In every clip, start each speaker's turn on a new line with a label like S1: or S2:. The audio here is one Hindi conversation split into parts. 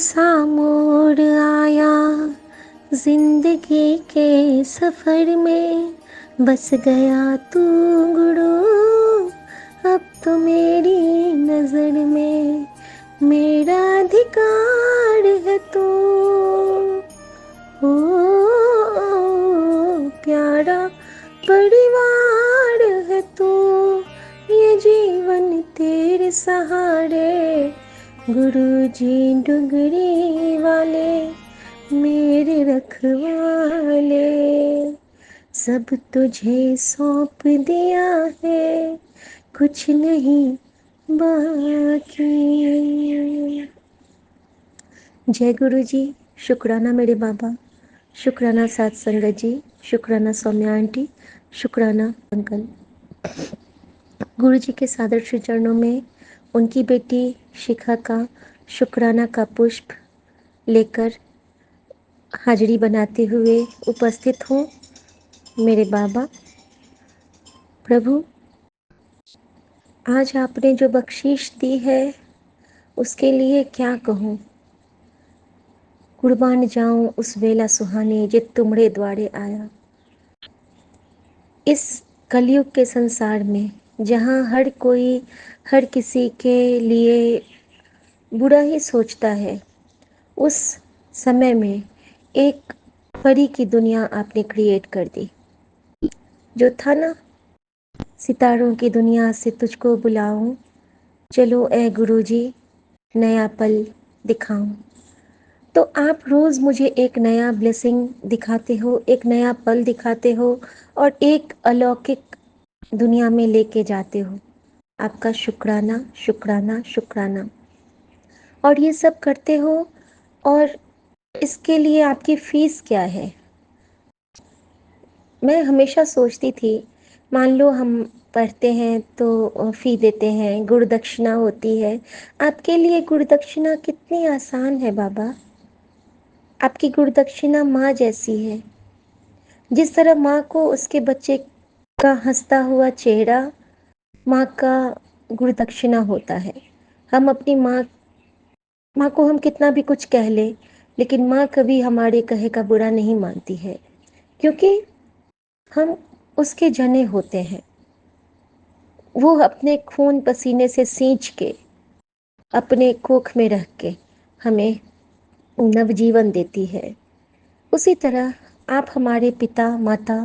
S1: सा मोड़ आया जिंदगी के सफर में, बस गया तू गुरु अब तो मेरी नजर में, मेरा अधिकार है तू। ओ प्यारा परिवार है तू, ये जीवन तेरे सहारे, गुरुजी डुगरी वाले मेरे रखवाले, सब तुझे सौंप दिया है, कुछ नहीं बाकी। जय गुरु जी। शुक्राना मेरे बाबा, शुक्राना साथ संगत जी, शुक्राना सौम्या आंटी, शुक्राना अंकल। गुरु जी के सादर श्री चरणों में उनकी बेटी शिखा का शुक्राना का पुष्प लेकर हाजिरी बनाते हुए उपस्थित हूँ। मेरे बाबा प्रभु, आज आपने जो बख्शीश दी है उसके लिए क्या कहूँ। कुर्बान जाऊं उस वेला सुहाने जे तुमरे द्वारे आया। इस कलयुग के संसार में जहाँ हर कोई हर किसी के लिए बुरा ही सोचता है, उस समय में एक परी की दुनिया आपने क्रिएट कर दी। जो था ना, सितारों की दुनिया से तुझको बुलाऊं, चलो ए गुरुजी नया पल दिखाऊं। तो आप रोज़ मुझे एक नया ब्लेसिंग दिखाते हो, एक नया पल दिखाते हो और एक अलौकिक दुनिया में लेके जाते हो। आपका शुक्राना शुक्राना शुक्राना। और ये सब करते हो और इसके लिए आपकी फीस क्या है। मैं हमेशा सोचती थी, मान लो हम पढ़ते हैं तो फ़ी देते हैं, गुरु दक्षिणा होती है। आपके लिए गुरु दक्षिणा कितनी आसान है बाबा। आपकी गुरु दक्षिणा माँ जैसी है। जिस तरह माँ को उसके बच्चे का हंसता हुआ चेहरा माँ का गुरु दक्षिणा होता है। हम अपनी माँ को हम कितना भी कुछ कह ले, लेकिन माँ कभी हमारे कहे का बुरा नहीं मानती है, क्योंकि हम उसके जने होते हैं। वो अपने खून पसीने से सींच के अपने कोख में रख के हमें नवजीवन देती है। उसी तरह आप हमारे पिता माता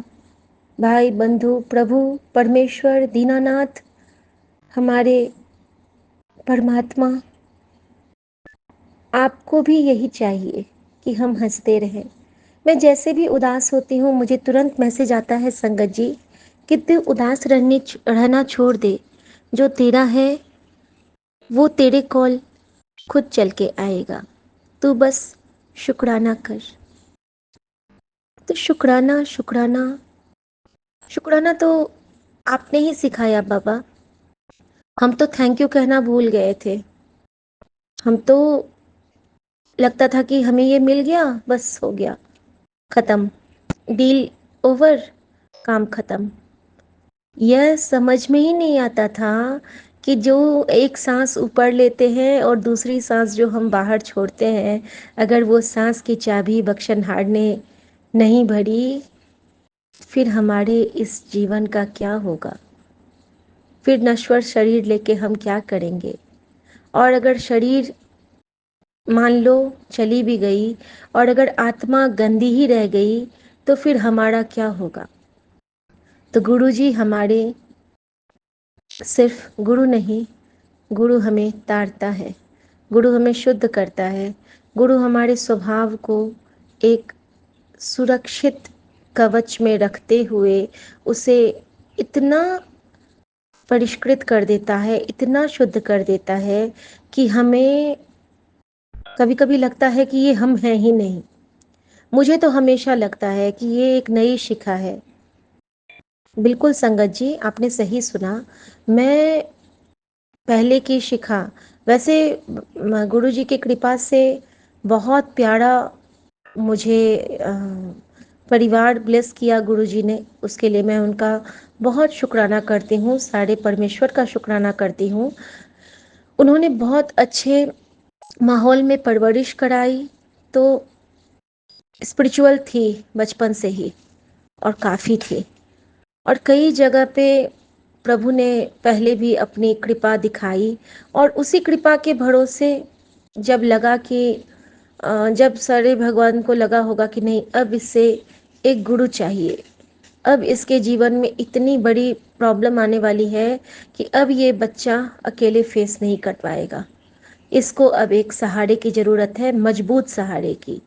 S1: भाई बंधु प्रभु परमेश्वर दीनानाथ, हमारे परमात्मा, आपको भी यही चाहिए कि हम हंसते रहें। मैं जैसे भी उदास होती हूँ मुझे तुरंत मैसेज आता है, संगत जी कि तू उदास रहना छोड़ दे, जो तेरा है वो तेरे कॉल खुद चल के आएगा, तू बस शुक्राना कर। तो शुक्राना शुक्राना शुक्राना तो आपने ही सिखाया बाबा। हम तो थैंक यू कहना भूल गए थे। हम तो लगता था कि हमें ये मिल गया, बस हो गया, खत्म, डील ओवर, काम खत्म। यह समझ में ही नहीं आता था कि जो एक सांस ऊपर लेते हैं और दूसरी सांस जो हम बाहर छोड़ते हैं, अगर वो सांस की चाबी बख्शनहार ने नहीं भरी, फिर हमारे इस जीवन का क्या होगा। फिर नश्वर शरीर लेके हम क्या करेंगे। और अगर शरीर मान लो चली भी गई और अगर आत्मा गंदी ही रह गई, तो फिर हमारा क्या होगा। तो गुरु जी हमारे सिर्फ गुरु नहीं, गुरु हमें तारता है, गुरु हमें शुद्ध करता है, गुरु हमारे स्वभाव को एक सुरक्षित कवच में रखते हुए उसे इतना परिष्कृत कर देता है, इतना शुद्ध कर देता है कि हमें कभी कभी लगता है कि ये हम हैं ही नहीं। मुझे तो हमेशा लगता है कि ये एक नई शिखा है। बिल्कुल संगत जी, आपने सही सुना। मैं पहले की शिखा, वैसे गुरु जी की कृपा से बहुत प्यारा मुझे परिवार ब्लेस किया गुरु जी ने, उसके लिए मैं उनका बहुत शुक्राना करती हूँ, सारे परमेश्वर का शुक्राना करती हूँ। उन्होंने बहुत अच्छे माहौल में परवरिश कराई तो स्पिरिचुअल थी बचपन से ही, और काफ़ी थी। और कई जगह पे प्रभु ने पहले भी अपनी कृपा दिखाई, और उसी कृपा के भरोसे जब लगा कि जब सारे भगवान को लगा होगा कि नहीं, अब इससे एक गुरु चाहिए, अब इसके जीवन में इतनी बड़ी प्रॉब्लम आने वाली है कि अब ये बच्चा अकेले फेस नहीं कर पाएगा, इसको अब एक सहारे की ज़रूरत है, मजबूत सहारे की,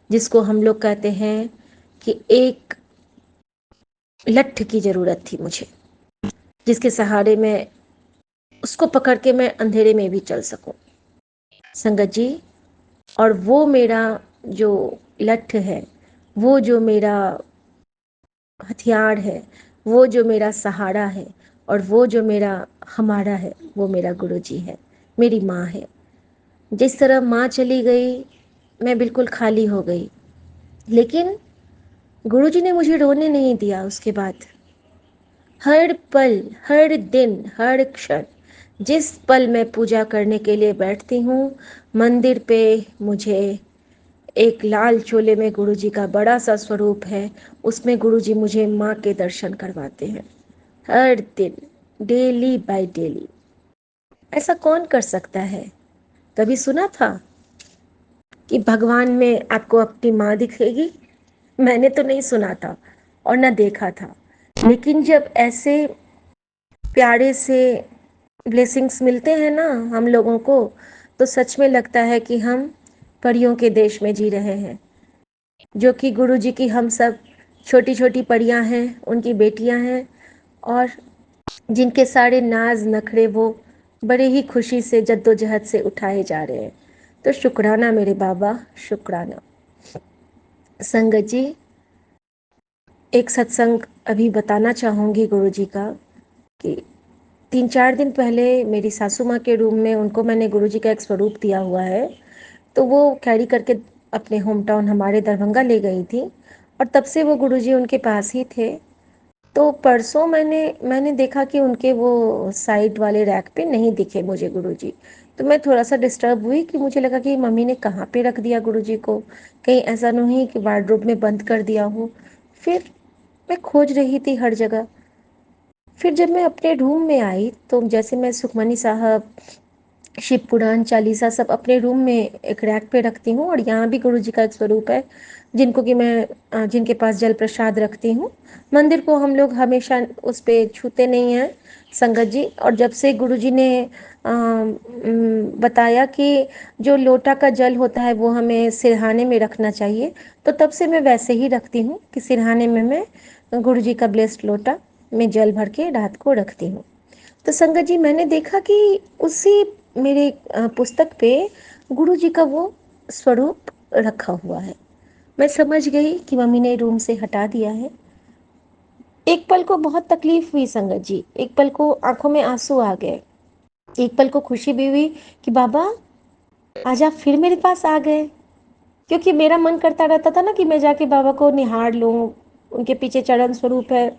S1: जिसको हम लोग कहते हैं कि एक लठ की ज़रूरत थी मुझे, जिसके सहारे में उसको पकड़ के मैं अंधेरे में भी चल सकूं, संगत जी। और वो मेरा जो लठ है, वो जो मेरा हथियार है, वो जो मेरा सहारा है, और वो जो मेरा हमारा है, वो मेरा गुरु जी है, मेरी माँ है। जिस तरह माँ चली गई, मैं बिल्कुल खाली हो गई, लेकिन गुरु जी ने मुझे रोने नहीं दिया। उसके बाद हर पल, हर दिन, हर क्षण, जिस पल मैं पूजा करने के लिए बैठती हूँ मंदिर पे, मुझे एक लाल चोले में गुरुजी का बड़ा सा स्वरूप है, उसमें गुरुजी मुझे माँ के दर्शन करवाते हैं हर दिन, डेली बाय डेली। ऐसा कौन कर सकता है? कभी सुना था कि भगवान में आपको अपनी माँ दिखेगी? मैंने तो नहीं सुना था और ना देखा था, लेकिन जब ऐसे प्यारे से ब्लेसिंग्स मिलते हैं ना हम लोगों को, तो सच में लगता है कि हम परियों के देश में जी रहे हैं, जो कि गुरु जी की हम सब छोटी छोटी परियां हैं, उनकी बेटियां हैं, और जिनके सारे नाज नखरे वो बड़े ही खुशी से जद्दोजहद से उठाए जा रहे हैं। तो शुक्राना मेरे बाबा, शुक्राना। संगत जी, एक सत्संग अभी बताना चाहूँगी गुरु जी का, कि 3-4 दिन पहले मेरी सासू माँ के रूम में उनको मैंने गुरु जी का एक स्वरूप दिया हुआ है, तो वो कैरी करके अपने होम टाउन हमारे दरभंगा ले गई थी, और तब से वो गुरु जी उनके पास ही थे। तो परसों मैंने देखा कि उनके वो साइड वाले रैक पे नहीं दिखे मुझे गुरुजी। तो मैं थोड़ा सा डिस्टर्ब हुई कि मुझे लगा कि मम्मी ने कहाँ पे रख दिया गुरुजी को, कहीं ऐसा नहीं कि वार्डरोब में बंद कर दिया हो। फिर मैं खोज रही थी हर जगह। फिर जब मैं अपने रूम में आई तो जैसे मैं सुखमनी साहब, शिव पुराण, चालीसा सब अपने रूम में एक रैक पे रखती हूँ, और यहाँ भी गुरु जी का एक स्वरूप है जिनको कि मैं जिनके पास जल प्रसाद रखती हूँ। मंदिर को हम लोग हमेशा उस पे छूते नहीं हैं संगत जी। और जब से गुरु जी ने बताया कि जो लोटा का जल होता है वो हमें सिरहाने में रखना चाहिए, तो तब से मैं वैसे ही रखती हूँ कि सिरहाने में मैं गुरु जी का ब्लेस्ड लोटा में जल भर के रात को रखती हूँ। तो संगत जी, मैंने देखा कि उसी मेरे पुस्तक पे गुरु जी का वो स्वरूप रखा हुआ है। मैं समझ गई कि मम्मी ने रूम से हटा दिया है। एक पल को बहुत तकलीफ हुई संगत जी, एक पल को आंखों में आंसू आ गए, एक पल को खुशी भी हुई कि बाबा आज आप फिर मेरे पास आ गए। क्योंकि मेरा मन करता रहता था ना कि मैं जाके बाबा को निहार लूं, उनके पीछे चरण स्वरूप है,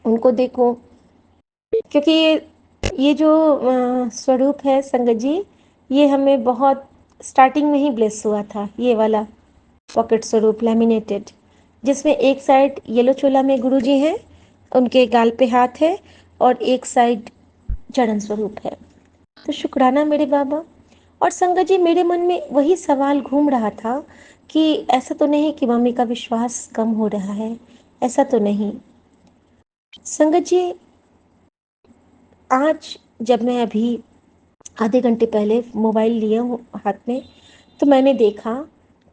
S1: उनको देखूं। क्योंकि ये जो स्वरूप है संगत जी, ये हमें बहुत स्टार्टिंग में ही ब्लेस हुआ था, ये वाला पॉकेट स्वरूप लैमिनेटेड, जिसमें एक साइड येलो चोला में गुरु जी हैं, उनके गाल पे हाथ है, और एक साइड चरण स्वरूप है। तो शुक्राना मेरे बाबा। और संगत जी, मेरे मन में वही सवाल घूम रहा था कि ऐसा तो नहीं कि मम्मी का विश्वास कम हो रहा है, ऐसा तो नहीं। संगत जी, आज जब मैं अभी आधे घंटे पहले मोबाइल लिया हूँ हाथ में, तो मैंने देखा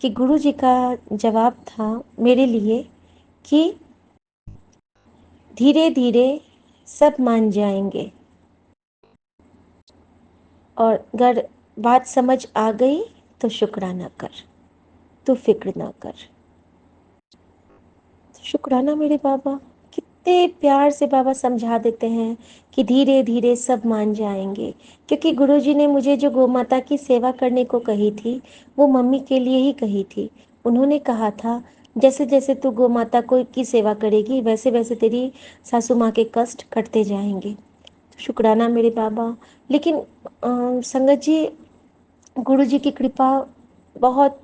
S1: कि गुरु जी का जवाब था मेरे लिए कि धीरे धीरे सब मान जाएंगे, और अगर बात समझ आ गई तो शुक्राना कर, तू फिक्र ना कर। शुक्राना मेरे बाबा, कितने प्यार से बाबा समझा देते हैं कि धीरे धीरे सब मान जाएंगे। क्योंकि गुरुजी ने मुझे जो गौ माता की सेवा करने को कही थी, वो मम्मी के लिए ही कही थी। उन्होंने कहा था जैसे जैसे तू गौ माता को की सेवा करेगी, वैसे वैसे तेरी सासू माँ के कष्ट कटते जाएंगे। शुक्राना मेरे बाबा। लेकिन संगत जी, गुरुजी की कृपा बहुत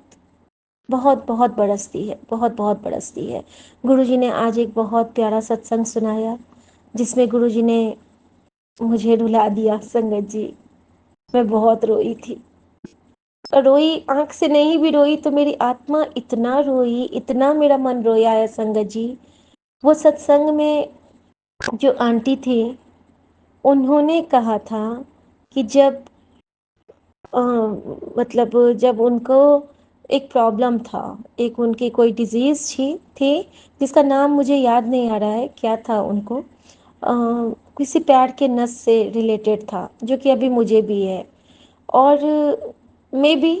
S1: बहुत बहुत बरसती है, बहुत बहुत बरसती है। गुरुजी ने आज एक बहुत प्यारा सत्संग सुनाया, जिसमें गुरुजी ने मुझे रुला दिया संगत जी। मैं बहुत रोई थी, और रोई, आंख से नहीं भी रोई तो मेरी आत्मा इतना रोई, इतना मेरा मन रोया है संगत जी। वो सत्संग में जो आंटी थी, उन्होंने कहा था कि जब अ, मतलब जब उनको एक प्रॉब्लम था, एक उनकी कोई डिजीज़ थी जिसका नाम मुझे याद नहीं आ रहा है क्या था उनको, किसी पैर के नस से रिलेटेड था, जो कि अभी मुझे भी है। और मे बी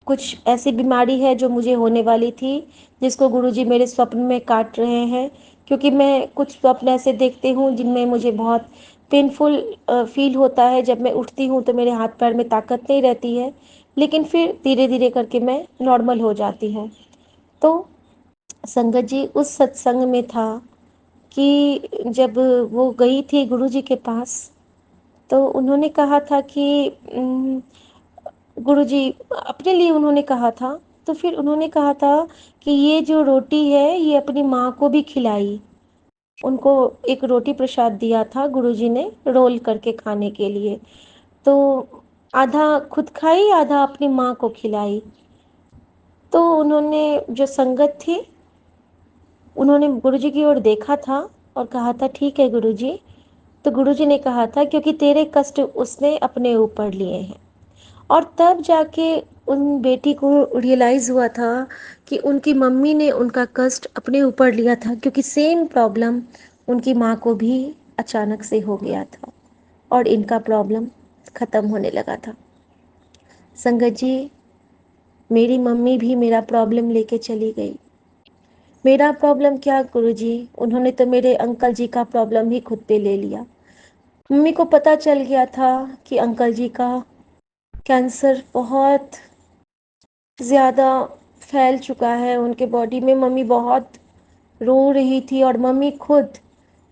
S1: कुछ ऐसी बीमारी है जो मुझे होने वाली थी, जिसको गुरुजी मेरे स्वप्न में काट रहे हैं, क्योंकि मैं कुछ स्वप्न ऐसे देखती हूँ जिनमें मुझे बहुत पेनफुल फील होता है। जब मैं उठती हूँ तो मेरे हाथ पैर में ताकत नहीं रहती है, लेकिन फिर धीरे धीरे करके मैं नॉर्मल हो जाती हूँ। तो संगत जी, उस सत्संग में था कि जब वो गई थी गुरुजी के पास, तो उन्होंने कहा था कि गुरुजी अपने लिए उन्होंने कहा था, तो फिर उन्होंने कहा था कि ये जो रोटी है ये अपनी माँ को भी खिलाई। उनको एक रोटी प्रसाद दिया था गुरुजी ने रोल करके खाने के लिए, तो आधा खुद खाई, आधा अपनी माँ को खिलाई। तो उन्होंने, जो संगत थी, उन्होंने गुरुजी की ओर देखा था और कहा था ठीक है गुरुजी। तो गुरुजी ने कहा था क्योंकि तेरे कष्ट उसने अपने ऊपर लिए हैं। और तब जाके उन बेटी को रियलाइज़ हुआ था कि उनकी मम्मी ने उनका कष्ट अपने ऊपर लिया था, क्योंकि सेम प्रॉब्लम उनकी माँ को भी अचानक से हो गया था और इनका प्रॉब्लम ख़त्म होने लगा था। संगत जी, मेरी मम्मी भी मेरा प्रॉब्लम लेके चली गई। मेरा प्रॉब्लम क्या गुरुजी, उन्होंने तो मेरे अंकल जी का प्रॉब्लम ही खुद पे ले लिया। मम्मी को पता चल गया था कि अंकल जी का कैंसर बहुत ज़्यादा फैल चुका है उनके बॉडी में। मम्मी बहुत रो रही थी, और मम्मी खुद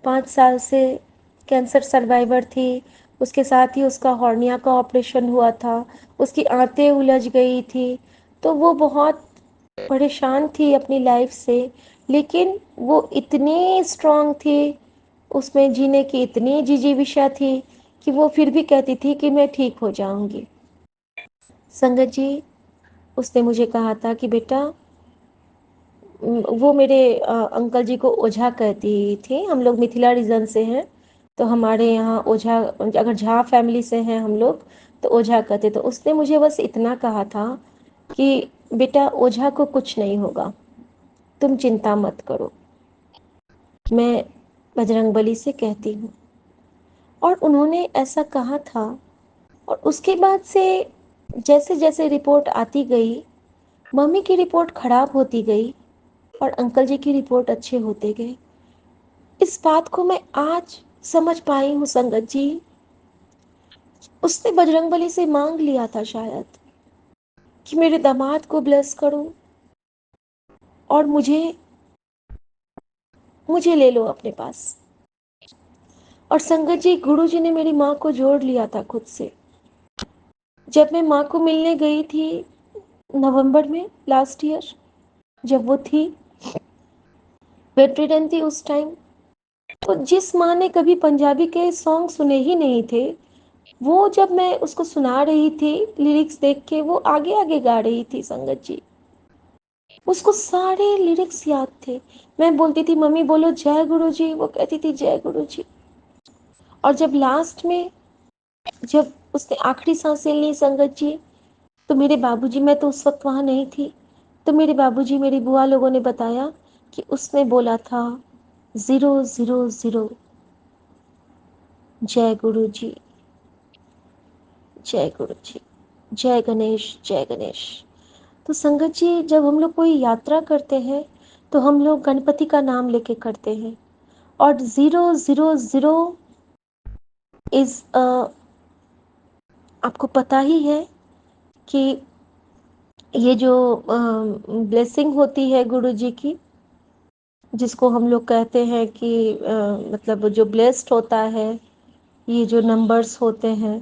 S1: 5 साल से कैंसर सर्वाइवर थी। उसके साथ ही उसका हॉर्निया का ऑपरेशन हुआ था, उसकी आंतें उलझ गई थी, तो वो बहुत परेशान थी अपनी लाइफ से। लेकिन वो इतनी स्ट्रांग थी, उसमें जीने की इतनी जिजीविषा थी कि वो फिर भी कहती थी कि मैं ठीक हो जाऊंगी। संगत जी, उसने मुझे कहा था कि बेटा, वो मेरे अंकल जी को ओझा कहती थी। हम लोग मिथिला रीजन से हैं, तो हमारे यहाँ ओझा, अगर झा फैमिली से हैं हम लोग, तो ओझा कहते। तो उसने मुझे बस इतना कहा था कि बेटा, ओझा को कुछ नहीं होगा, तुम चिंता मत करो, मैं बजरंगबली से कहती हूँ। और उन्होंने ऐसा कहा था, और उसके बाद से जैसे जैसे रिपोर्ट आती गई, मम्मी की रिपोर्ट खराब होती गई और अंकल जी की रिपोर्ट अच्छे होते गए। इस बात को मैं आज समझ पाई हूँ संगत जी। उसने बजरंगबली से मांग लिया था शायद कि मेरे दामाद को ब्लेस करो, और मुझे मुझे ले लो अपने पास। और संगत जी, गुरु जी ने मेरी माँ को जोड़ लिया था खुद से। जब मैं माँ को मिलने गई थी नवंबर में लास्ट ईयर, जब वो थी बेड थी उस टाइम, तो जिस माँ ने कभी पंजाबी के सॉन्ग सुने ही नहीं थे, वो जब मैं उसको सुना रही थी लिरिक्स देख के, वो आगे आगे गा रही थी संगत जी। उसको सारे लिरिक्स याद थे। मैं बोलती थी मम्मी बोलो जय गुरु जी, वो कहती थी जय गुरु जी। और जब लास्ट में, जब उसने आखिरी सांसें ली संगत जी, तो मेरे बाबूजी, मैं तो उस वक्त वहां नहीं थी, तो मेरे बाबूजी, मेरी बुआ लोगों ने बताया कि उसने बोला था 000, जय गुरु जी, जय गुरु जी, जय गणेश, जय गणेश। तो संगत जी, जब हम लोग कोई यात्रा करते हैं तो हम लोग गणपति का नाम लेके करते हैं, और 000 इज, आपको पता ही है कि ये जो ब्लेसिंग होती है गुरु जी की, जिसको हम लोग कहते हैं कि मतलब जो ब्लेस्ड होता है, ये जो नंबर्स होते हैं,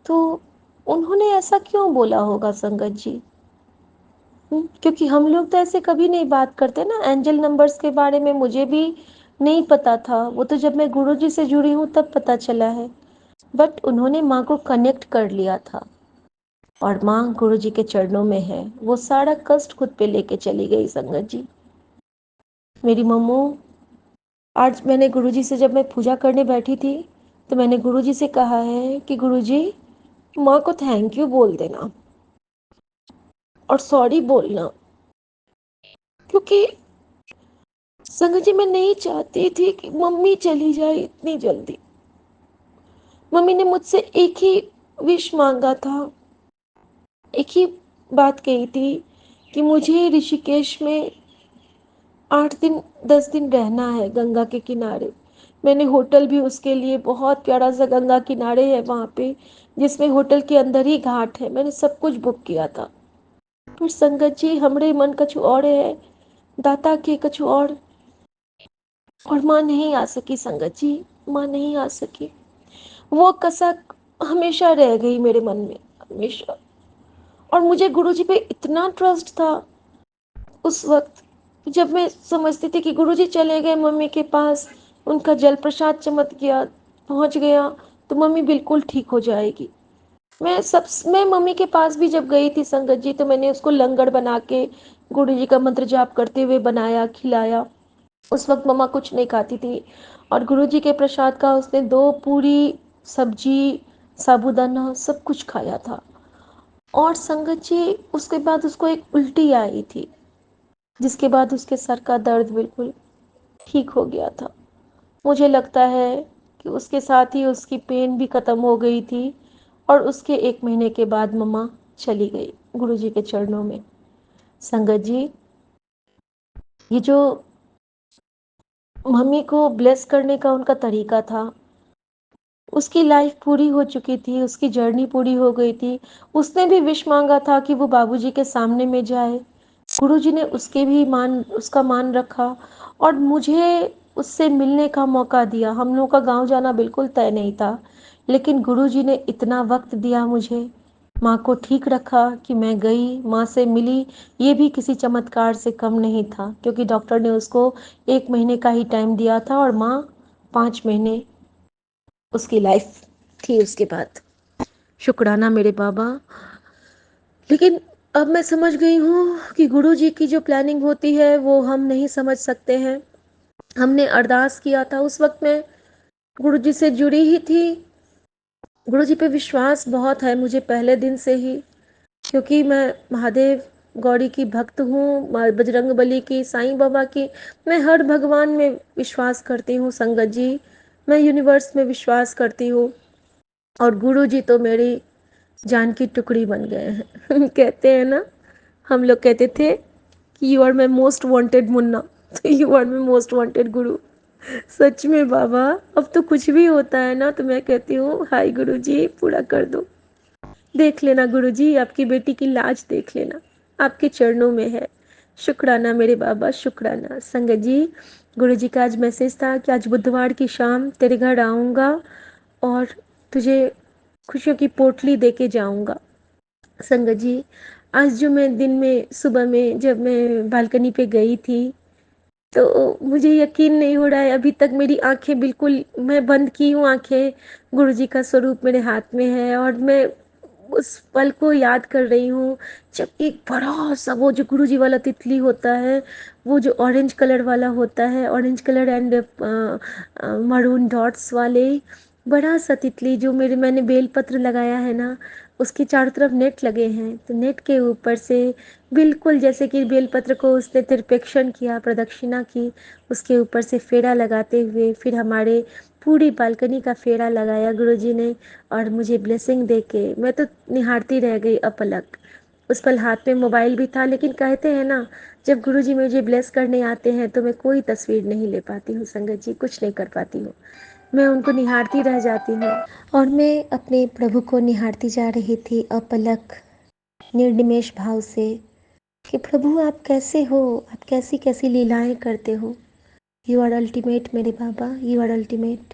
S1: तो उन्होंने ऐसा क्यों बोला होगा संगत जी? क्योंकि हम लोग तो ऐसे कभी नहीं बात करते ना। एंजल नंबर्स के बारे में मुझे भी नहीं पता था, वो तो जब मैं गुरुजी से जुड़ी हूँ तब पता चला है। बट उन्होंने माँ को कनेक्ट कर लिया था और माँ गुरुजी के चरणों में है। वो सारा कष्ट खुद पे लेके चली गई संगत जी। मेरी मम्मू, आज मैंने गुरुजी से, जब मैं पूजा करने बैठी थी तो मैंने गुरुजी से कहा है कि गुरुजी माँ को थैंक यू बोल देना और सॉरी बोलना, क्योंकि संगत जी मैं नहीं चाहती थी कि मम्मी चली जाए इतनी जल्दी। मम्मी ने मुझसे एक ही विश मांगा था, एक ही बात कही थी कि मुझे ऋषिकेश में 8 दिन 10 दिन रहना है गंगा के किनारे। मैंने होटल भी उसके लिए, बहुत प्यारा सा गंगा किनारे है वहाँ पे, जिसमें होटल के अंदर ही घाट है, मैंने सब कुछ बुक किया था। पर संगत जी हमरे मन कछु और है, दाता के कछु और माँ नहीं आ सकी संगत जी, माँ नहीं आ सकी। वो कसक हमेशा रह गई मेरे मन में, हमेशा। और मुझे गुरुजी पे इतना ट्रस्ट था उस वक्त, जब मैं समझती थी कि गुरुजी चले गए मम्मी के पास, उनका जल प्रसाद चमक गया, पहुंच गया तो मम्मी बिल्कुल ठीक हो जाएगी। मैं मम्मी के पास भी जब गई थी संगत जी, तो मैंने उसको लंगर बना के गुरुजी का मंत्र जाप करते हुए बनाया, खिलाया। उस वक्त मम्मा कुछ नहीं खाती थी और गुरुजी के प्रसाद का उसने 2 पूरी, सब्जी, साबूदाना सब कुछ खाया था। और संगत जी उसके बाद उसको एक उल्टी आई थी, जिसके बाद उसके सर का दर्द बिल्कुल ठीक हो गया था। मुझे लगता है कि उसके साथ ही उसकी पेन भी ख़त्म हो गई थी और उसके 1 महीने के बाद मम्मा चली गई गुरुजी के चरणों में। संगत जी, ये जो मम्मी को ब्लेस करने का उनका तरीका था, उसकी लाइफ पूरी हो चुकी थी, उसकी जर्नी पूरी हो गई थी। उसने भी विश मांगा था कि वो बाबूजी के सामने में जाए। गुरुजी ने उसका मान रखा और मुझे उससे मिलने का मौका दिया। हम लोगों का गांव जाना बिल्कुल तय नहीं था, लेकिन गुरुजी ने इतना वक्त दिया मुझे, माँ को ठीक रखा कि मैं गई, माँ से मिली। ये भी किसी चमत्कार से कम नहीं था, क्योंकि डॉक्टर ने उसको 1 महीने का ही टाइम दिया था और माँ 5 महीने उसकी लाइफ थी उसके बाद। शुक्राना मेरे बाबा। लेकिन अब मैं समझ गई हूँ कि गुरुजी की जो प्लानिंग होती है वो हम नहीं समझ सकते हैं। हमने अरदास किया था उस वक्त में, गुरुजी से जुड़ी ही थी। गुरुजी पे विश्वास बहुत है मुझे पहले दिन से ही, क्योंकि मैं महादेव गौरी की भक्त हूँ, बजरंग बली की, साईं बाबा की। मैं हर भगवान में विश्वास करती हूँ संगत जी, मैं यूनिवर्स में विश्वास करती हूँ। और गुरुजी तो मेरी जान की टुकड़ी बन गए हैं। कहते हैं ना, हम लोग कहते थे कि you are my most wanted Munna, तो you are my most wanted Guru. सच में बाबा, अब तो कुछ भी होता है ना तो मैं कहती हूँ हाय गुरु जी पूरा कर दो। देख लेना गुरु जी, आपकी बेटी की लाज देख लेना, आपके चरणों में है। शुक्राना मेरे बाबा, शुक्राना। संगत जी, गुरु जी का आज मैसेज था कि आज बुधवार की शाम तेरे घर आऊँगा और तुझे खुशियों की पोटली दे के जाऊँगा। संगत जी, आज जो मैं दिन में सुबह में जब मैं बालकनी पे गई थी, तो मुझे यकीन नहीं हो रहा है, अभी तक मेरी आंखें बिल्कुल, मैं बंद की हूँ आंखें, गुरुजी का स्वरूप मेरे हाथ में है और मैं उस पल को याद कर रही हूँ जब एक बड़ा सा वो जो गुरुजी वाला तितली होता है, वो जो ऑरेंज कलर वाला होता है, orange colour and maroon dots वाले, बड़ा सा तितली जो मैंने बेलपत्र लगाया है ना, उसके चारों तरफ नेट लगे हैं, तो नेट के ऊपर से बिल्कुल जैसे कि बेलपत्र को उसने तिरपेक्षण किया, प्रदक्षिणा की, उसके ऊपर से फेरा लगाते हुए फिर हमारे पूरी बालकनी का फेरा लगाया गुरुजी ने और मुझे ब्लेसिंग देके मैं तो निहारती रह गई अपलक। उस पल हाथ में मोबाइल भी था, लेकिन कहते हैं ना, जब गुरुजी मुझे ब्लेस करने आते हैं तो मैं कोई तस्वीर नहीं ले पाती हूँ संगत जी, कुछ नहीं कर पाती हूँ, मैं उनको निहारती रह जाती हूँ। और मैं अपने प्रभु को निहारती जा रही थी अपलक, निर्निमेष भाव से कि प्रभु आप कैसे हो, आप कैसी कैसी लीलाएं करते हो। यू आर अल्टीमेट मेरे बाबा, यू आर अल्टीमेट।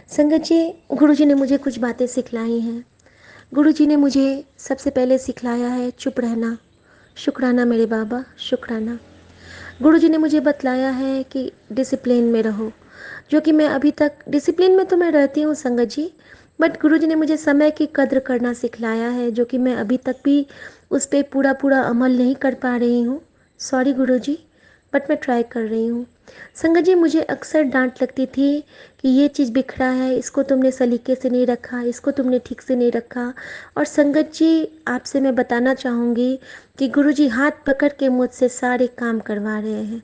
S1: संगत जी, गुरु जी ने मुझे कुछ बातें सिखलाई हैं। गुरुजी ने मुझे सबसे पहले सिखलाया है चुप रहना। शुक्राना मेरे बाबा, शुक्राना। गुरुजी ने मुझे बतलाया है कि डिसिप्लिन में रहो, जो कि मैं अभी तक डिसिप्लिन में तो मैं रहती हूँ संगत जी, बट गुरुजी ने मुझे समय की कद्र करना सिखलाया है, जो कि मैं अभी तक भी उस पे पूरा पूरा अमल नहीं कर पा रही हूँ। सॉरी गुरुजी, बट मैं ट्राई कर रही हूँ। संगत जी, मुझे अक्सर डांट लगती थी कि ये चीज़ बिखरा है, इसको तुमने सलीके से नहीं रखा, इसको तुमने ठीक से नहीं रखा। और संगत जी, आपसे मैं बताना चाहूँगी कि गुरुजी हाथ पकड़ के मुझसे सारे काम करवा रहे हैं।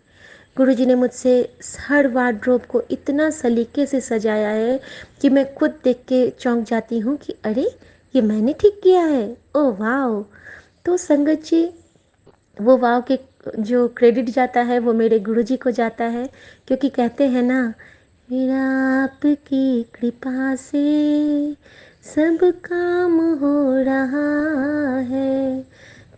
S1: गुरुजी ने मुझसे हर वार्डरोब को इतना सलीके से सजाया है कि मैं खुद देख के चौंक जाती हूँ कि अरे, ये मैंने ठीक किया है। ओह वाह! तो संगत जी, वो वाव के जो क्रेडिट जाता है वो मेरे गुरुजी को जाता है, क्योंकि कहते हैं ना, मेरा आपकी कृपा से सब काम हो रहा है,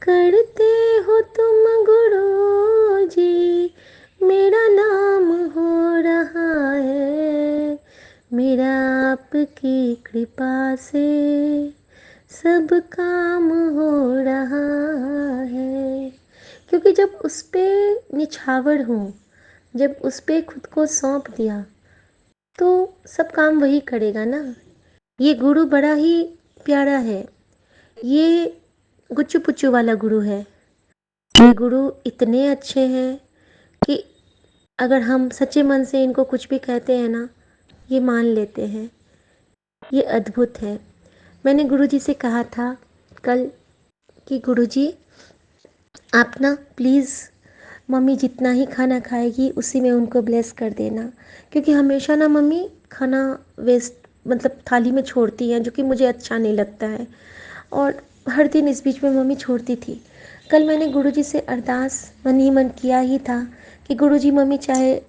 S1: करते हो तुम गुरु जी, मेरा नाम हो रहा है, मेरा आपकी कृपा से सब काम हो रहा है। क्योंकि जब उस पे निछावर हूँ, जब उस पे खुद को सौंप दिया, तो सब काम वही करेगा ना। ये गुरु बड़ा ही प्यारा है। ये गुच्चू पुच्चू वाला गुरु है। ये गुरु इतने अच्छे हैं कि अगर हम सच्चे मन से इनको कुछ भी कहते हैं ना, ये मान लेते हैं। ये अद्भुत है। मैंने गुरुजी से कहा था कल कि गुरुजी, आप ना प्लीज़ मम्मी जितना ही खाना खाएगी उसी में उनको ब्लेस कर देना, क्योंकि हमेशा ना मम्मी खाना वेस्ट मतलब थाली में छोड़ती हैं, जो कि मुझे अच्छा नहीं लगता है। और हर दिन इस बीच में मम्मी छोड़ती थी। कल मैंने गुरुजी से अरदास मन ही मन किया ही था कि गुरुजी, मम्मी चाहे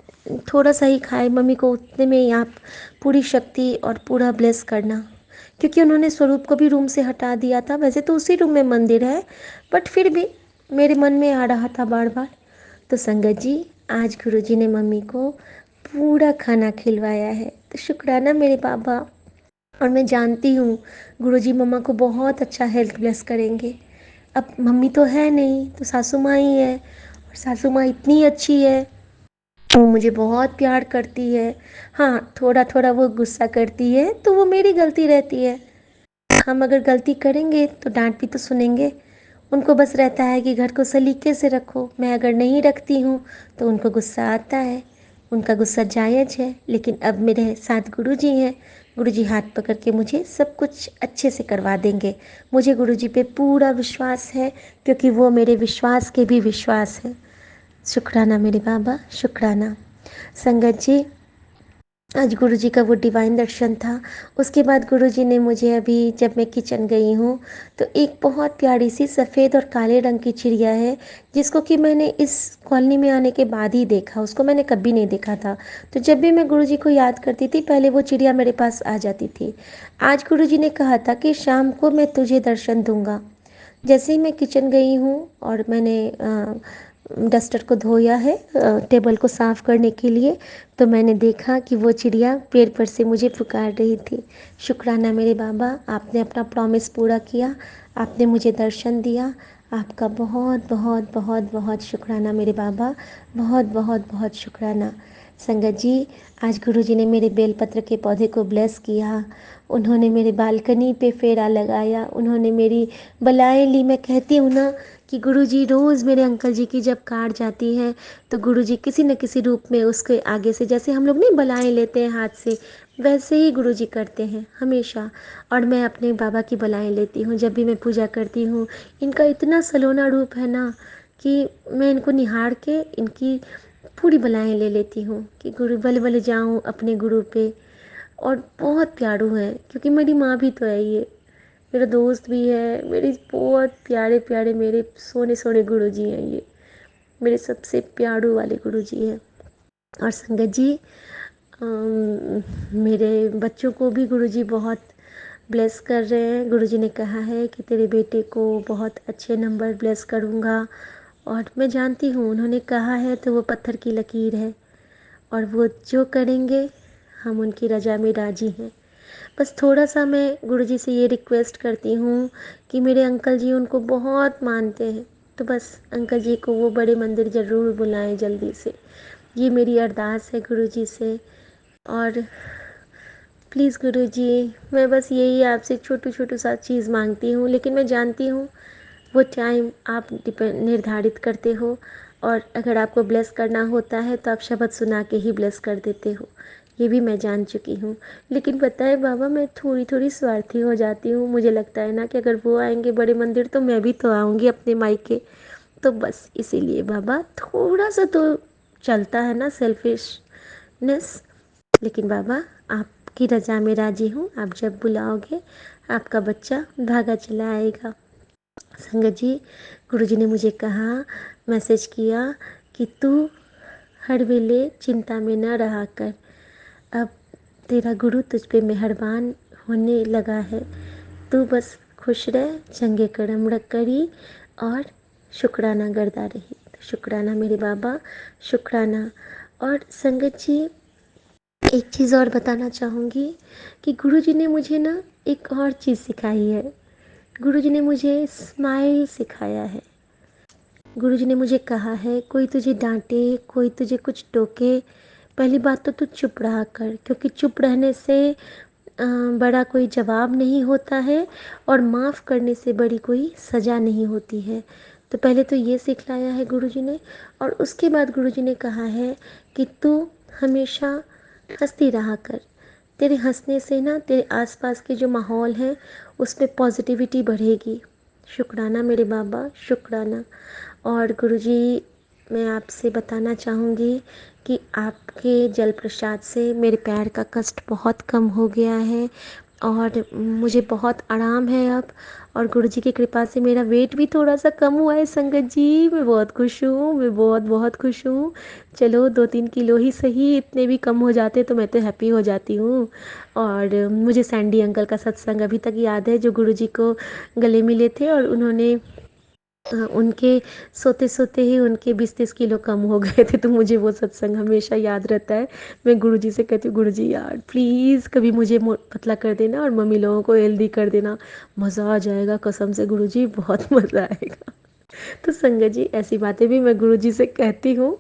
S1: थोड़ा सा ही खाए, मम्मी को उतने में ही आप पूरी शक्ति और पूरा ब्लेस करना। क्योंकि उन्होंने स्वरूप को भी रूम से हटा दिया था। वैसे तो उसी रूम में मंदिर है, बट फिर भी मेरे मन में आ रहा था बार बार। तो संगत जी, आज गुरुजी ने मम्मी को पूरा खाना खिलवाया है, तो शुक्राना मेरे बाबा। और मैं जानती हूँ गुरुजी मम्मा को बहुत अच्छा हेल्थ ब्लेस करेंगे। अब मम्मी तो है नहीं, तो सासू माँ ही है, और सासू माँ इतनी अच्छी है, वो मुझे बहुत प्यार करती है। हाँ, थोड़ा थोड़ा वो गुस्सा करती है, तो वो मेरी गलती रहती है। हम अगर गलती करेंगे तो डांट भी तो सुनेंगे। उनको बस रहता है कि घर को सलीके से रखो। मैं अगर नहीं रखती हूँ तो उनको गुस्सा आता है। उनका गुस्सा जायज़ है, लेकिन अब मेरे साथ गुरुजी हैं। गुरुजी हाथ पकड़ के मुझे सब कुछ अच्छे से करवा देंगे। मुझे गुरुजी पे पूरा विश्वास है, क्योंकि वो मेरे विश्वास के भी विश्वास है। शुक्राना मेरे बाबा, शुक्राना। संगत जी, आज गुरुजी का वो डिवाइन दर्शन था। उसके बाद गुरुजी ने मुझे अभी, जब मैं किचन गई हूँ, तो एक बहुत प्यारी सी सफ़ेद और काले रंग की चिड़िया है, जिसको कि मैंने इस कॉलोनी में आने के बाद ही देखा। उसको मैंने कभी नहीं देखा था। तो जब भी मैं गुरुजी को याद करती थी, पहले वो चिड़िया मेरे पास आ जाती थी। आज गुरुजी ने कहा था कि शाम को मैं तुझे दर्शन दूंगा। जैसे ही मैं किचन गई हूँ और मैंने डस्टर को धोया है टेबल को साफ़ करने के लिए, तो मैंने देखा कि वो चिड़िया पेड़ पर से मुझे पुकार रही थी। शुक्राना मेरे बाबा, आपने अपना प्रॉमिस पूरा किया, आपने मुझे दर्शन दिया। आपका बहुत बहुत बहुत बहुत शुक्राना मेरे बाबा, बहुत बहुत बहुत शुक्राना। संगत जी, आज गुरुजी ने मेरे बेलपत्र के पौधे को ब्लेस किया। उन्होंने मेरे बालकनी पे फेरा लगाया, उन्होंने मेरी बलाएं ली। मैं कहती हूँ ना कि गुरुजी रोज़ मेरे अंकल जी की जब कार जाती है, तो गुरुजी किसी न किसी रूप में उसके आगे से, जैसे हम लोग नहीं बलाएं लेते हैं हाथ से, वैसे ही गुरुजी करते हैं हमेशा। और मैं अपने बाबा की बलाएं लेती हूँ जब भी मैं पूजा करती हूँ। इनका इतना सलोना रूप है ना कि मैं इनको निहार के इनकी पूरी बलाएं ले लेती हूँ कि गुरु बल बल जाऊँ अपने गुरु पे। और बहुत प्यारू है, क्योंकि मेरी माँ भी तो है ये, मेरा दोस्त भी है, मेरे बहुत प्यारे प्यारे मेरे सोने सोने गुरुजी हैं ये, मेरे सबसे प्यारू वाले गुरुजी हैं। और संगत जी, मेरे बच्चों को भी गुरुजी बहुत ब्लेस कर रहे हैं। गुरुजी ने कहा है कि तेरे बेटे को बहुत अच्छे नंबर ब्लेस करूँगा। और मैं जानती हूँ, उन्होंने कहा है तो वो पत्थर की लकीर है, और वो जो करेंगे हम उनकी रजा में राजी हैं। बस थोड़ा-सा मैं गुरुजी से ये रिक्वेस्ट करती हूँ कि मेरे अंकल जी उनको बहुत मानते हैं, तो बस अंकल जी को वो बड़े मंदिर ज़रूर बुलाएँ जल्दी से। ये मेरी अरदास है गुरुजी से। और प्लीज़ गुरुजी, मैं बस यही आपसे छोटू-छोटू सा चीज़ माँगती हूँ, लेकिन मैं जानती हूँ वो टाइम आप निर्धारित करते हो, और अगर आपको ब्लेस करना होता है तो आप शब्द सुना के ही ब्लेस कर देते हो, ये भी मैं जान चुकी हूँ। लेकिन पता है बाबा, मैं थोड़ी-थोड़ी स्वार्थी हो जाती हूँ। मुझे लगता है ना कि अगर वो आएँगे बड़े मंदिर तो मैं भी तो आऊँगी अपने मायके। तो बस इसीलिए बाबा, थोड़ा-सा तो चलता है ना सेल्फिशनेस। लेकिन बाबा, आपकी रज़ा में राज़ी हूँ। आप जब बुलाओगे आपका बच्चा भागा चला आएगा। संगत जी, गुरुजी ने मुझे कहा, मैसेज किया कि तू हर वेले चिंता में न रहा कर। अब तेरा गुरु तुझ पे मेहरबान होने लगा है। तू बस खुश रह, चंगे कर्म रख करी और शुक्राना करता रही। तो शुक्राना मेरे बाबा, शुक्राना। और संगत जी, एक चीज़ और बताना चाहूँगी कि गुरुजी ने मुझे ना एक और चीज़ सिखाई है। गुरुजी ने मुझे स्माइल सिखाया है। गुरुजी ने मुझे कहा है, कोई तुझे डांटे, कोई तुझे कुछ टोके, पहली बात तो तू चुप रहा कर, क्योंकि चुप रहने से बड़ा कोई जवाब नहीं होता है, और माफ़ करने से बड़ी कोई सज़ा नहीं होती है। तो पहले तो ये सिखलाया है गुरुजी ने, और उसके बाद गुरुजी ने कहा है कि तू हमेशा हंसती रहा कर। तेरे हंसने से ना तेरे आसपास के जो माहौल है उसमें पॉजिटिविटी बढ़ेगी। शुक्राना मेरे बाबा, शुक्राना। और गुरुजी, मैं आपसे बताना चाहूँगी कि आपके जल प्रसाद से मेरे पैर का कष्ट बहुत कम हो गया है, और मुझे बहुत आराम है अब। और गुरुजी की कृपा से मेरा वेट भी थोड़ा सा कम हुआ है संगत जी। मैं बहुत खुश हूँ, मैं बहुत बहुत खुश हूँ। चलो 2-3 किलो ही सही, इतने भी कम हो जाते तो मैं तो हैप्पी हो जाती हूँ। और मुझे सैंडी अंकल का सत्संग अभी तक याद है, जो गुरुजी को गले मिले थे, और उन्होंने उनके सोते-सोते ही उनके 20-30 किलो कम हो गए थे, तो मुझे वो सत्संग हमेशा याद रहता है। मैं गुरुजी से कहती हूँ, गुरुजी यार प्लीज़ कभी मुझे पतला कर देना और मम्मी लोगों को हेल्दी कर देना, मज़ा आ जाएगा कसम से गुरुजी, बहुत मज़ा आएगा। तो संगत जी, ऐसी बातें भी मैं गुरुजी से कहती हूँ,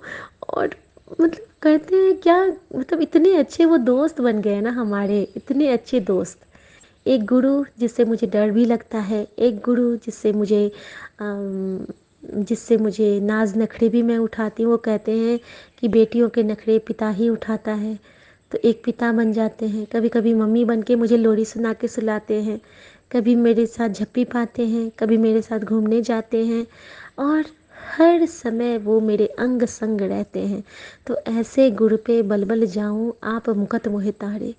S1: और मतलब कहते हैं क्या, मतलब इतने अच्छे वो दोस्त बन गए ना हमारे, इतने अच्छे दोस्त। एक गुरु जिससे मुझे डर भी लगता है, एक गुरु जिससे मुझे नाज नखरे भी मैं उठाती हूँ। वो कहते हैं कि बेटियों के नखरे पिता ही उठाता है, तो एक पिता बन जाते हैं। कभी कभी मम्मी बन के मुझे लोरी सुना के सुलाते हैं, कभी मेरे साथ झप्पी पाते हैं, कभी मेरे साथ घूमने जाते हैं, और हर समय वो मेरे अंग संग रहते हैं। तो ऐसे गुरु पे बलबल जाऊं, आप मुकत मोहे तारे।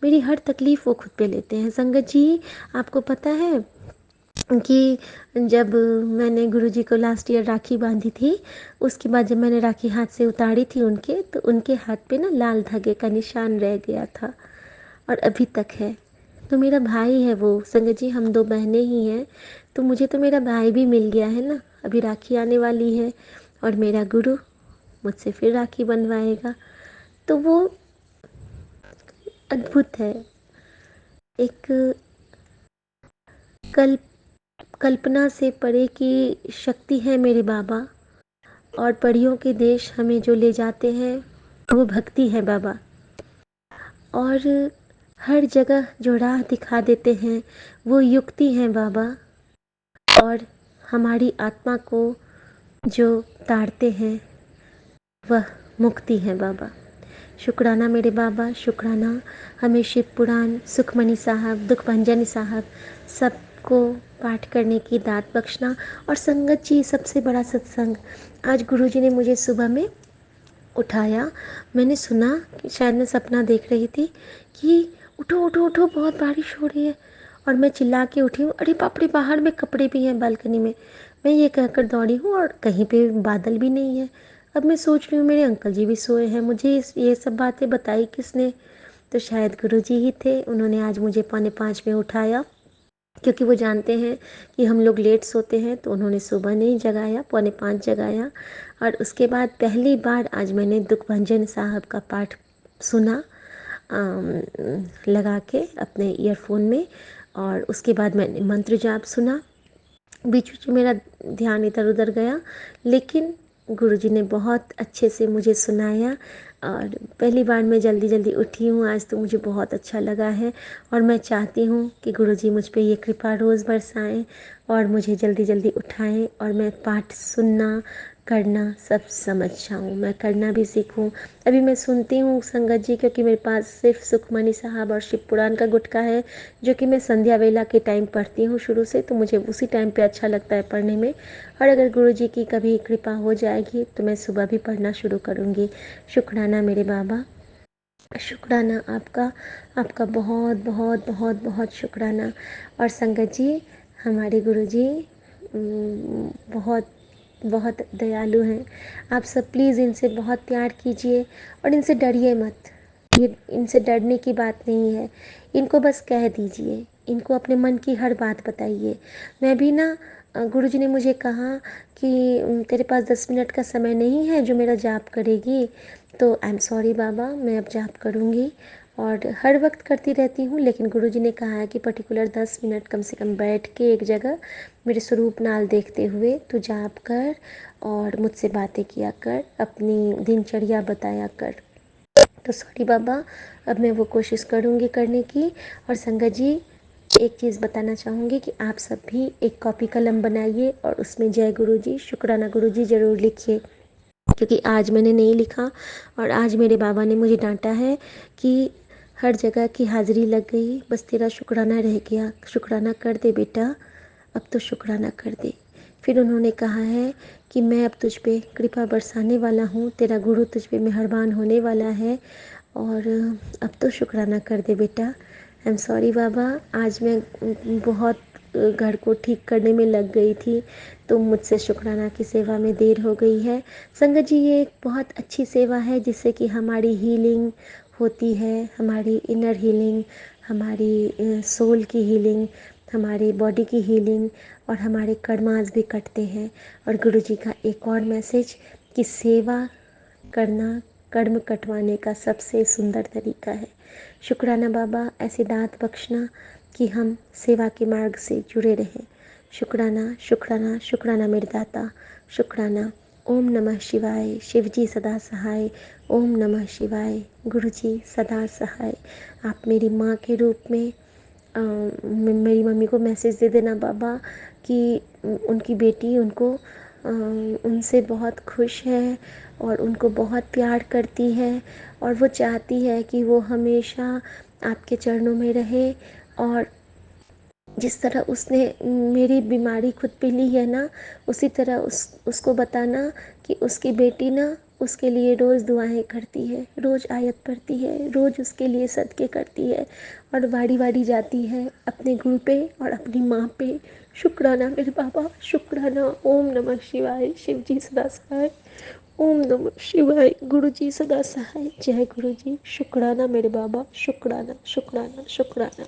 S1: मेरी हर तकलीफ़ वो खुद पे लेते हैं। संगत जी, आपको पता है कि जब मैंने गुरुजी को लास्ट ईयर राखी बांधी थी, उसके बाद जब मैंने राखी हाथ से उतारी थी उनके, तो उनके हाथ पे ना लाल धागे का निशान रह गया था, और अभी तक है। तो मेरा भाई है वो, संगत जी हम 2 बहनें ही हैं, तो मुझे तो मेरा भाई भी मिल गया है ना। अभी राखी आने वाली है, और मेरा गुरु मुझसे फिर राखी बनवाएगा। तो वो अद्भुत है, एक कल्प कल्पना से परे की शक्ति है मेरे बाबा। और परियों के देश हमें जो ले जाते हैं वो भक्ति है बाबा। और हर जगह जो राह दिखा देते हैं वो युक्ति है बाबा। और हमारी आत्मा को जो ताड़ते हैं वह मुक्ति है बाबा। शुक्राना मेरे बाबा, शुक्राना। हमें शिव पुराण, सुखमणि साहब, दुखभंजन साहब सबको पाठ करने की दात बख्शना। और संगत जी, सबसे बड़ा सत्संग, आज गुरुजी ने मुझे सुबह में उठाया। मैंने सुना कि शायद मैं सपना देख रही थी कि उठो उठो उठो, बहुत बारिश हो रही है। और मैं चिल्ला के उठी हूँ, अरे बाप रे, बाहर में कपड़े भी हैं बालकनी में। मैं ये कहकर दौड़ी हूँ, और कहीं पे बादल भी नहीं है। अब मैं सोच रही हूँ मेरे अंकल जी भी सोए हैं, मुझे ये सब बातें बताई किसने? तो शायद गुरुजी ही थे। उन्होंने आज मुझे 4:45 में उठाया, क्योंकि वो जानते हैं कि हम लोग लेट सोते हैं, तो उन्होंने सुबह नहीं जगाया, 4:45 जगाया। और उसके बाद पहली बार आज मैंने दुखभंजन साहब का पाठ सुना, लगा के अपने ईयरफोन में, और उसके बाद मैंने मंत्र जाप सुना। बीच बीच में मेरा ध्यान इधर उधर गया, लेकिन गुरुजी ने बहुत अच्छे से मुझे सुनाया, और पहली बार मैं जल्दी जल्दी उठी हूँ आज, तो मुझे बहुत अच्छा लगा है। और मैं चाहती हूँ कि गुरुजी मुझ पे ये कृपा रोज़ बरसाएं और मुझे जल्दी जल्दी उठाएं, और मैं पाठ सुनना करना सब समझ जाऊँ, मैं करना भी सीखूँ। अभी मैं सुनती हूँ संगत जी, क्योंकि मेरे पास सिर्फ सुखमनी साहब और शिव पुराण का गुटका है, जो कि मैं संध्या वेला के टाइम पढ़ती हूँ शुरू से, तो मुझे उसी टाइम पे अच्छा लगता है पढ़ने में। और अगर गुरुजी की कभी कृपा हो जाएगी तो मैं सुबह भी पढ़ना शुरू करूँगी। शुक्राना मेरे बाबा, शुक्राना आपका, आपका बहुत बहुत बहुत बहुत शुक्राना। और संगत जी, हमारे गुरुजी बहुत बहुत दयालु हैं। आप सब प्लीज़ इनसे बहुत प्यार कीजिए और इनसे डरिए मत। ये इनसे डरने की बात नहीं है, इनको बस कह दीजिए, इनको अपने मन की हर बात बताइए। मैं भी ना, गुरुजी ने मुझे कहा कि तेरे पास 10 मिनट का समय नहीं है जो मेरा जाप करेगी, तो आई एम सॉरी बाबा, मैं अब जाप करूँगी। और हर वक्त करती रहती हूँ, लेकिन गुरुजी ने कहा है कि पर्टिकुलर 10 मिनट कम से कम बैठ के एक जगह मेरे स्वरूप नाल देखते हुए तू जाप कर और मुझसे बातें किया कर, अपनी दिनचर्या बताया कर। तो सॉरी बाबा, अब मैं वो कोशिश करूँगी करने की। और संगत जी, एक चीज़ बताना चाहूँगी कि आप सब भी एक कॉपी कलम बनाइए और उसमें जय गुरुजी, शुक्राना गुरुजी ज़रूर लिखिए, क्योंकि आज मैंने नहीं लिखा और आज मेरे बाबा ने मुझे डांटा है कि हर जगह की हाज़िरी लग गई, बस तेरा शुक्राना रह गया। शुक्राना कर दे बेटा, अब तो शुक्राना कर दे। फिर उन्होंने कहा है कि मैं अब तुझ पे कृपा बरसाने वाला हूँ, तेरा गुरु तुझ पे मेहरबान होने वाला है, और अब तो शुक्राना कर दे बेटा। आई एम सॉरी बाबा, आज मैं बहुत घर को ठीक करने में लग गई थी, तो मुझसे शुक्राना की सेवा में देर हो गई है। संगत जी, ये एक बहुत अच्छी सेवा है जिससे कि हमारी हीलिंग होती है, हमारी इनर हीलिंग, हमारी सोल की हीलिंग, हमारी बॉडी की हीलिंग, और हमारे कर्मास भी कटते हैं। और गुरुजी का एक और मैसेज कि सेवा करना कर्म कटवाने का सबसे सुंदर तरीका है। शुक्राना बाबा, ऐसी दात बख्शना कि हम सेवा के मार्ग से जुड़े रहें। शुक्राना शुक्राना शुक्राना मेरे दाता, शुक्राना। ओम नमः शिवाय, शिवजी सदा सहाय। ओम नमः शिवाय, गुरुजी सदा सहाय। आप मेरी माँ के रूप में मेरी मम्मी को मैसेज दे देना बाबा कि उनकी बेटी उनसे बहुत खुश है और उनको बहुत प्यार करती है, और वो चाहती है कि वो हमेशा आपके चरणों में रहे। और जिस तरह उसने मेरी बीमारी खुद पे ली है ना, उसी तरह उसको बताना कि उसकी बेटी ना उसके लिए रोज़ दुआएं करती है, रोज़ आयत पढ़ती है, रोज़ उसके लिए सदके करती है, और वारी वारी जाती है अपने गुरु पे और अपनी माँ पे। शुक्राना मेरे बाबा, शुक्राना। ओम नमः शिवाय, शिव जी सदा सहाय। ओम नमः शिवाय, गुरु जी सदा सहाय। जय गुरु जी। शुक्राना मेरे बाबा, शुक्राना शुक्राना शुक्राना।